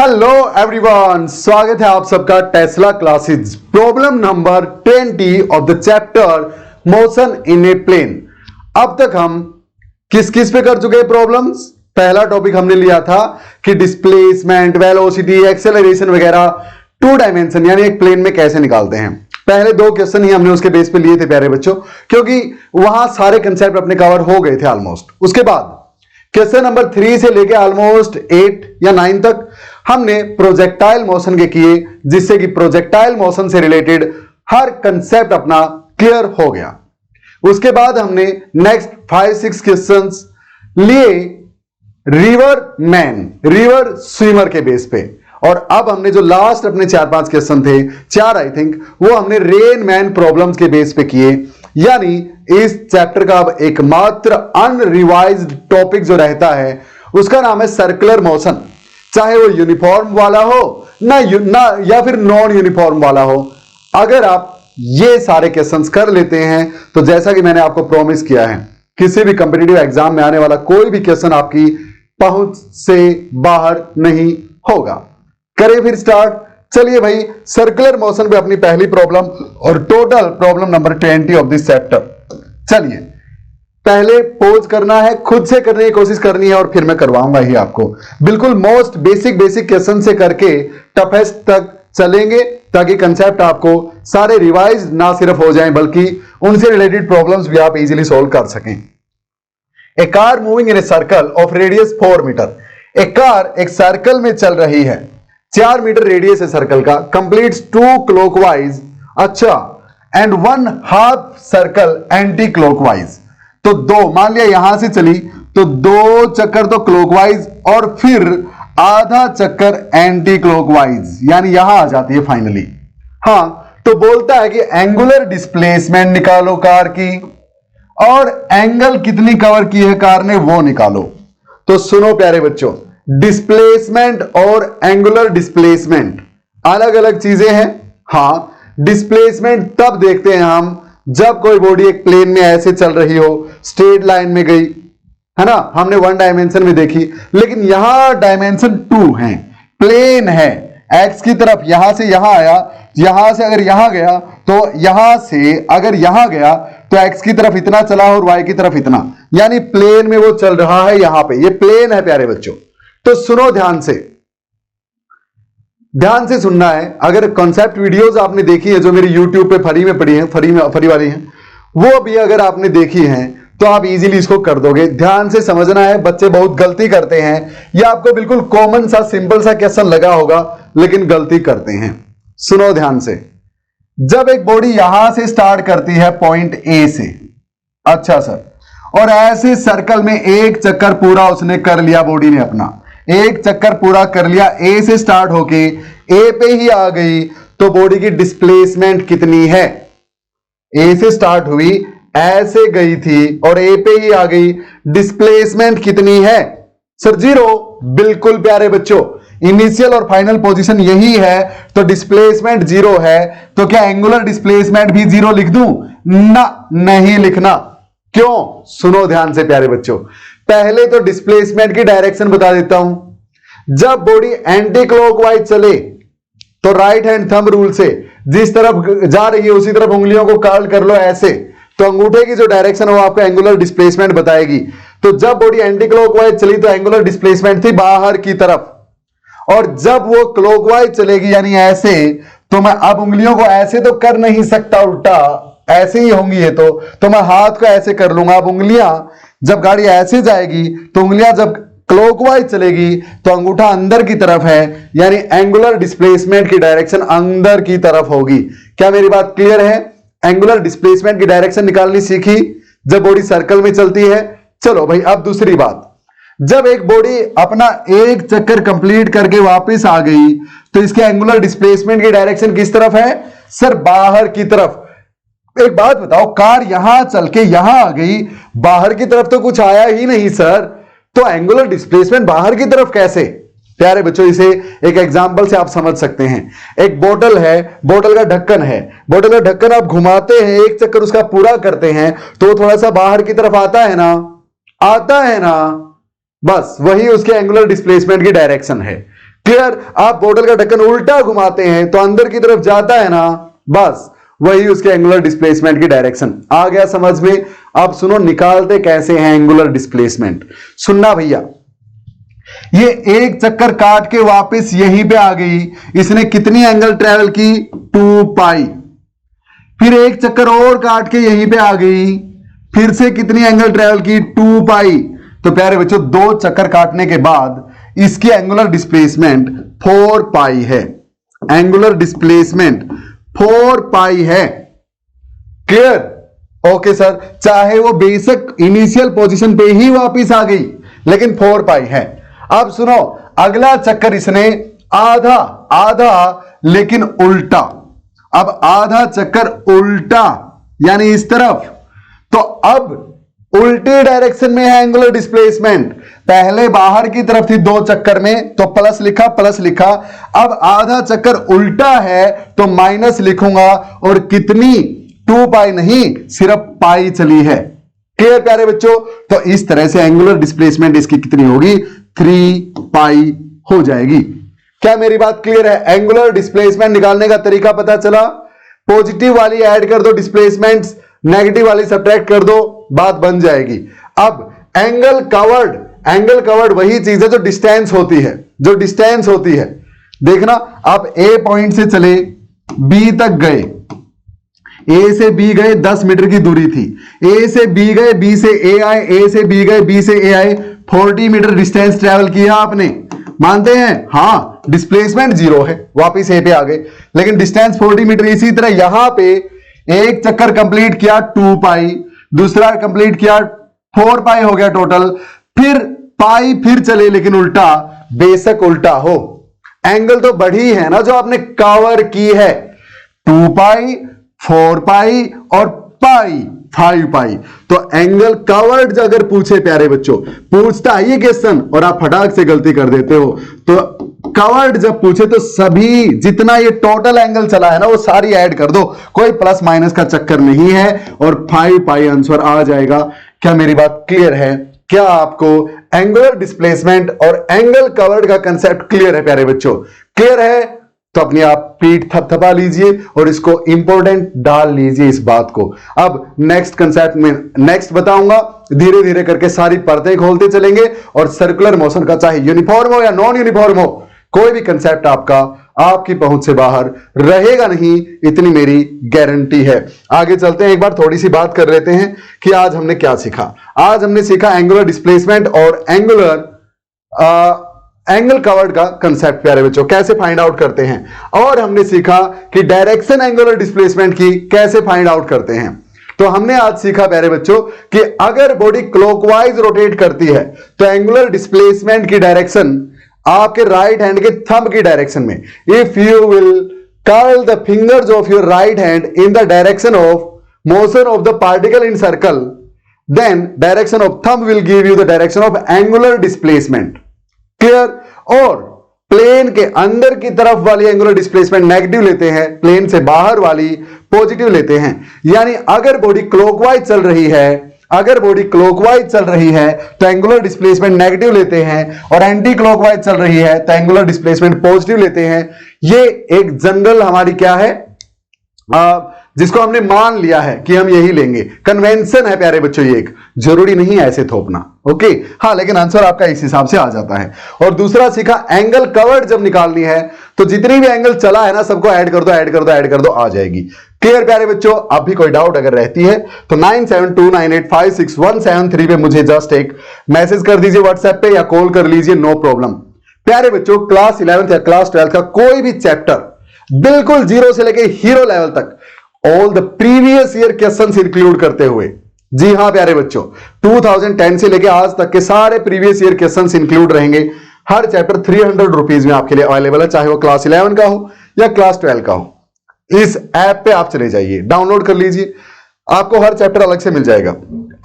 Hello everyone, स्वागत है आप सबका Tesla classes problem number 20 of the chapter motion in a plane. अब तक हम किस किस पे कर चुके हैं प्रॉब्लम्स। पहला टॉपिक हमने लिया था कि डिस्प्लेसमेंट, वेलोसिटी, एक्सेलरेशन वगैरह टू डायमेंशन यानी एक प्लेन में कैसे निकालते हैं। पहले दो क्वेश्चन ही हमने उसके बेस पे लिए थे प्यारे बच्चों, क्योंकि वहां सारे कंसेप्ट अपने कवर हो गए थे ऑलमोस्ट। उसके बाद क्वेश्चन नंबर 3 से लेके ऑलमोस्ट 8 या 9 तक हमने प्रोजेक्टाइल मोशन के किए, जिससे कि प्रोजेक्टाइल मोशन से रिलेटेड हर कंसेप्ट अपना क्लियर हो गया। उसके बाद हमने नेक्स्ट 5-6 क्वेश्चंस लिए रिवर स्विमर के बेस पे, और अब हमने जो लास्ट अपने 4-5 क्वेश्चन थे, 4 आई थिंक, वो हमने रेन मैन प्रॉब्लम्स के बेस पे किए। यानी इस चैप्टर का अब एकमात्र अनरिवाइज्ड टॉपिक जो रहता है उसका नाम है सर्कुलर मोशन। चाहे वो यूनिफॉर्म वाला हो ना या फिर नॉन यूनिफॉर्म वाला हो, अगर आप ये सारे क्वेश्चंस कर लेते हैं तो जैसा कि मैंने आपको प्रॉमिस किया है, किसी भी कंपीटिटिव एग्जाम में आने वाला कोई भी क्वेश्चन आपकी पहुंच से बाहर नहीं होगा। करें फिर स्टार्ट। चलिए भाई, सर्कुलर मोशन पे अपनी पहली प्रॉब्लम और total problem number 20 of this chapter. चलिए, पहले पोज करना है, खुद से करने की कोशिश करनी है, और फिर मैं करवाऊंगा ही आपको। बिल्कुल मोस्ट बेसिक क्वेश्चन से करके टफेस्ट तक चलेंगे, ताकि कंसेप्ट आपको सारे रिवाइज ना सिर्फ हो जाएं बल्कि उनसे रिलेटेड प्रॉब्लम्स भी आप इजीली सॉल्व कर सकें। A car moving in a circle of radius 4 metre. एक कार एक सर्कल में चल रही है, 4 मीटर रेडियस है सर्कल का, कंप्लीट्स 2 क्लॉकवाइज, अच्छा, एंड 1/2 सर्कल एंटी क्लॉकवाइज। तो 2, मान लिया यहां से चली तो 2 चक्कर तो क्लॉकवाइज और फिर आधा चक्कर एंटी क्लॉकवाइज, यानी यहां आ जाती है फाइनली। हां, तो बोलता है कि एंगुलर डिस्प्लेसमेंट निकालो कार की, और एंगल कितनी कवर की है कार ने वो निकालो। तो सुनो प्यारे बच्चों, डिस्प्लेसमेंट और एंगुलर डिस्प्लेसमेंट अलग अलग चीजें हैं। हां, डिस्प्लेसमेंट तब देखते हैं हम जब कोई बॉडी एक प्लेन में ऐसे चल रही हो, स्ट्रेट लाइन में गई, है ना, हमने 1 डायमेंशन में देखी, लेकिन यहां डायमेंशन 2 है, प्लेन है, एक्स की तरफ यहां से यहां आया, यहां से अगर यहां गया तो यहां से अगर यहां गया तो एक्स की तरफ इतना चला और वाई की तरफ इतना, यानी प्लेन में वो चल रहा है। यहां पे ये प्लेन है प्यारे बच्चों। तो सुनो ध्यान से सुनना है। अगर कॉन्सेप्ट वीडियोस आपने देखी है जो मेरी यूट्यूब पे फ्री में पड़ी हैं, फ्री वाली हैं, वो भी अगर आपने देखी हैं तो आप इजीली इसको कर दोगे। ध्यान से समझना है, बच्चे बहुत गलती करते हैं। ये आपको बिल्कुल कॉमन सा सिंपल सा क्वेश्चन लगा होगा, लेकिन गलती करते हैं। सुनो ध्यान से। जब एक बॉडी यहां से स्टार्ट करती है पॉइंट ए से, अच्छा सर, और ऐसे सर्कल में एक चक्कर पूरा उसने कर लिया, बॉडी ने अपना एक चक्कर पूरा कर लिया, ए से स्टार्ट होके ए पे ही आ गई, तो बॉडी की डिस्प्लेसमेंट कितनी है? ए से स्टार्ट हुई, ऐसे गई थी और ए पे ही आ गई, डिस्प्लेसमेंट कितनी है? सर 0। बिल्कुल प्यारे बच्चों, इनिशियल और फाइनल पोजीशन यही है, तो डिस्प्लेसमेंट 0 है। तो क्या एंगुलर डिस्प्लेसमेंट भी 0 लिख दूं? ना, नहीं लिखना। क्यों? सुनो ध्यान से प्यारे बच्चों। पहले तो डिस्प्लेसमेंट की डायरेक्शन बता देता हूं। जब बॉडी एंटी क्लॉकवाइज चले तो राइट हैंड थंब रूल से जिस तरफ जा रही है उसी तरफ उंगलियों को कर्ल कर लो ऐसे, तो अंगूठे की जो डायरेक्शन है वो आपको एंगुलर डिस्प्लेसमेंट बताएगी। तो जब बॉडी एंटी क्लॉकवाइज चली तो एंगुलर डिस्प्लेसमेंट थी बाहर की तरफ, और जब वो क्लॉकवाइज चलेगी यानी ऐसे, तो मैं अब उंगलियों को ऐसे तो कर नहीं सकता, उल्टा ऐसे ही होंगी ये, तो मैं हाथ को ऐसे कर लूंगा। अब उंगलियां जब गाड़ी ऐसे जाएगी तो उंगलियां जब क्लॉकवाइज चलेगी तो अंगूठा अंदर की तरफ है, यानी एंगुलर डिस्प्लेसमेंट की डायरेक्शन अंदर की तरफ होगी। क्या मेरी बात क्लियर है? एंगुलर डिस्प्लेसमेंट की डायरेक्शन निकालनी सीखी जब बॉडी सर्कल में चलती है। चलो भाई, अब दूसरी बात, जब एक बॉडी अपना एक चक्कर कंप्लीट करके वापस आ गई तो इसके एंगुलर डिस्प्लेसमेंट की डायरेक्शन किस तरफ है? सर बाहर की तरफ। एक बात बताओ, कार यहां चल के यहां आ गई, बाहर की तरफ तो कुछ आया ही नहीं सर, तो एंगुलर डिस्प्लेसमेंट बाहर की तरफ कैसे? प्यारे बच्चों, इसे एक एग्जांपल से आप समझ सकते हैं। एक बोतल है, बोतल का ढक्कन है, बोतल का ढक्कन आप घुमाते हैं, एक चक्कर उसका पूरा करते हैं तो थोड़ा सा बाहर की तरफ आता है ना, आता है ना, बस वही उसके एंगुलर डिस्प्लेसमेंट की डायरेक्शन है। क्लियर? आप बोतल का ढक्कन उल्टा घुमाते हैं तो अंदर की तरफ जाता है ना, बस वही उसके एंगुलर डिस्प्लेसमेंट की डायरेक्शन। आ गया समझ में? अब सुनो निकालते कैसे हैं एंगुलर डिस्प्लेसमेंट। सुनना भैया, ये एक चक्कर काट के वापस यहीं पे आ गई, इसने कितनी एंगल ट्रेवल की? 2 पाई। फिर एक चक्कर और काट के यहीं पे आ गई, फिर से कितनी एंगल ट्रेवल की? 2 पाई। तो प्यारे बच्चों 2 चक्कर काटने के बाद इसकी एंगुलर डिस्प्लेसमेंट 4 पाई है। एंगुलर डिस्प्लेसमेंट 4 पाई है। क्लियर? ओके सर, चाहे वो बेसिक इनिशियल पोजीशन पे ही वापस आ गई लेकिन 4 पाई है। अब सुनो, अगला चक्कर इसने आधा आधा लेकिन उल्टा। अब आधा चक्कर उल्टा यानी इस तरफ, तो अब उल्टी डायरेक्शन में है एंगुलर डिस्प्लेसमेंट। पहले बाहर की तरफ थी 2 चक्कर में तो प्लस लिखा प्लस लिखा, अब आधा चक्कर उल्टा है तो माइनस लिखूंगा, और कितनी? 2 पाई नहीं, सिर्फ पाई चली है। क्लियर प्यारे बच्चों? तो इस तरह से एंगुलर डिस्प्लेसमेंट इसकी कितनी होगी? 3 पाई हो जाएगी। क्या मेरी बात क्लियर है? एंगुलर डिस्प्लेसमेंट निकालने का तरीका पता चला? पॉजिटिव वाली ऐड कर दो डिस्प्लेसमेंट्स, नेगेटिव वाली सब्ट्रैक्ट कर दो, बात बन जाएगी। अब एंगल कवर्ड वही चीज है जो डिस्टेंस होती है, जो डिस्टेंस होती है। देखना, आप ए पॉइंट से चले बी तक गए, ए से बी गए, 10 मीटर की दूरी थी। ए से बी गए, बी से ए आए, ए से बी गए, बी से ए आए, 40 मीटर डिस्टेंस ट्रेवल किया आपने। मानते हैं? हां, डिस्प्लेसमेंट 0 है, वापिस ए पे आ गए, लेकिन डिस्टेंस 40 मीटर। इसी तरह यहां पे एक चक्कर कंप्लीट किया 2 पाई, दूसरा कंप्लीट किया 4 पाई हो गया टोटल, फिर पाई फिर चले लेकिन उल्टा। बेशक उल्टा हो, एंगल तो बढ़ी है ना जो आपने कवर की है। 2 पाई, 4 पाई और पाई, 5 पाई। तो एंगल कवर्ड अगर पूछे प्यारे बच्चों, पूछता है ये क्वेश्चन और आप फटाक से गलती कर देते हो, तो कवर्ड जब पूछे तो सभी जितना ये टोटल एंगल चला है ना वो सारी ऐड कर दो, कोई प्लस माइनस का चक्कर नहीं है, और 5 पाई आंसर आ जाएगा। क्या मेरी बात क्लियर है? क्या आपको एंगुलर डिस्प्लेसमेंट और एंगल कवर्ड का कंसेप्ट क्लियर है प्यारे बच्चों? क्लियर है तो अपनी आप पीठ थपथपा लीजिए और इसको इंपॉर्टेंट डाल लीजिए इस बात को। अब नेक्स्ट कंसेप्ट में नेक्स्ट बताऊंगा, धीरे धीरे करके सारी परतें खोलते चलेंगे, और सर्कुलर मोशन का चाहे यूनिफॉर्म हो या नॉन यूनिफॉर्म हो, कोई भी कंसेप्ट आपका आपकी पहुंच से बाहर रहेगा नहीं, इतनी मेरी गारंटी है। आगे चलते हैं, एक बार थोड़ी सी बात कर लेते हैं कि आज हमने क्या सीखा। आज हमने सीखा एंगुलर डिस्प्लेसमेंट और एंगल कवर्ड का कंसेप्ट प्यारे बच्चों, कैसे फाइंड आउट करते हैं, और हमने सीखा कि डायरेक्शन एंगुलर डिस्प्लेसमेंट की कैसे फाइंड आउट करते हैं। तो हमने आज सीखा प्यारे बच्चों कि अगर बॉडी क्लॉकवाइज रोटेट करती है तो एंगुलर डिस्प्लेसमेंट की डायरेक्शन आपके राइट हैंड के थंब की डायरेक्शन में, if you will curl the fingers of your right hand in the direction of motion of the particle in circle, then direction of thumb will give you the direction of angular displacement. Clear? और plane के अंदर की तरफ वाली angular displacement negative लेते हैं, plane से बाहर वाली पॉजिटिव लेते हैं। यानी अगर बॉडी क्लॉकवाइज चल रही है, तो एंगुलर डिस्प्लेसमेंट नेगेटिव लेते हैं, और एंटी क्लॉकवाइज चल रही है तो एंगुलर डिस्प्लेसमेंट पॉजिटिव लेते हैं। ये एक जनरल हमारी क्या है, जिसको हमने मान लिया है कि हम यही लेंगे, कन्वेंशन है प्यारे बच्चों। ये एक जरूरी नहीं है ऐसे थोपना, ओके? हाँ, लेकिन आंसर आपका इस हिसाब से आ जाता है। और दूसरा सीखा एंगल कवर्ड जब निकालनी है तो जितनी भी एंगल चला है ना सबको ऐड कर दो, आ जाएगी। क्लियर प्यारे बच्चों? अब भी कोई डाउट अगर रहती है तो 9729856173 पे मुझे जस्ट एक मैसेज कर दीजिए व्हाट्सएप पे, या कॉल कर लीजिए, नो प्रॉब्लम। प्यारे बच्चों, क्लास 11th या क्लास 12th का कोई भी चैप्टर बिल्कुल 0 से लेके हीरो लेवल तक all the previous year questions include करते हुए, जी हां प्यारे बच्चों, 2010 से लेके आज तक के सारे प्रीवियस ईयर क्वेश्चंस इंक्लूड रहेंगे। हर चैप्टर 300 रुपीज में आपके लिए अवेलेबल है, चाहे वो क्लास 11 का हो या क्लास 12 का हो। इस ऐप पे आप चले जाइए, डाउनलोड कर लीजिए, आपको हर चैप्टर अलग से मिल जाएगा।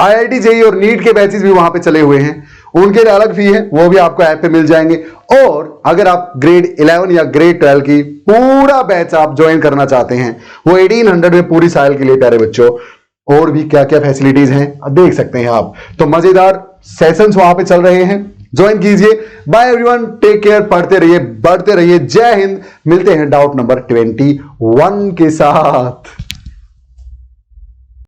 IIT JEE और नीट के बैचेस भी वहां पे चले हुए हैं, उनके लिए अलग फी है, वो भी आपको ऐप पे मिल जाएंगे। और अगर आप ग्रेड 11 या ग्रेड 12 की पूरा बैच आप ज्वाइन करना चाहते हैं, वो 1800 में पूरी साल के लिए प्यारे बच्चों, और भी क्या क्या फैसिलिटीज हैं देख सकते हैं आप। तो मजेदार सेशंस वहां पे चल रहे हैं, ज्वाइन कीजिए। बाय एवरीवन, टेक केयर, पढ़ते रहिए, बढ़ते रहिए। जय हिंद। मिलते हैं डाउट नंबर 21 के साथ।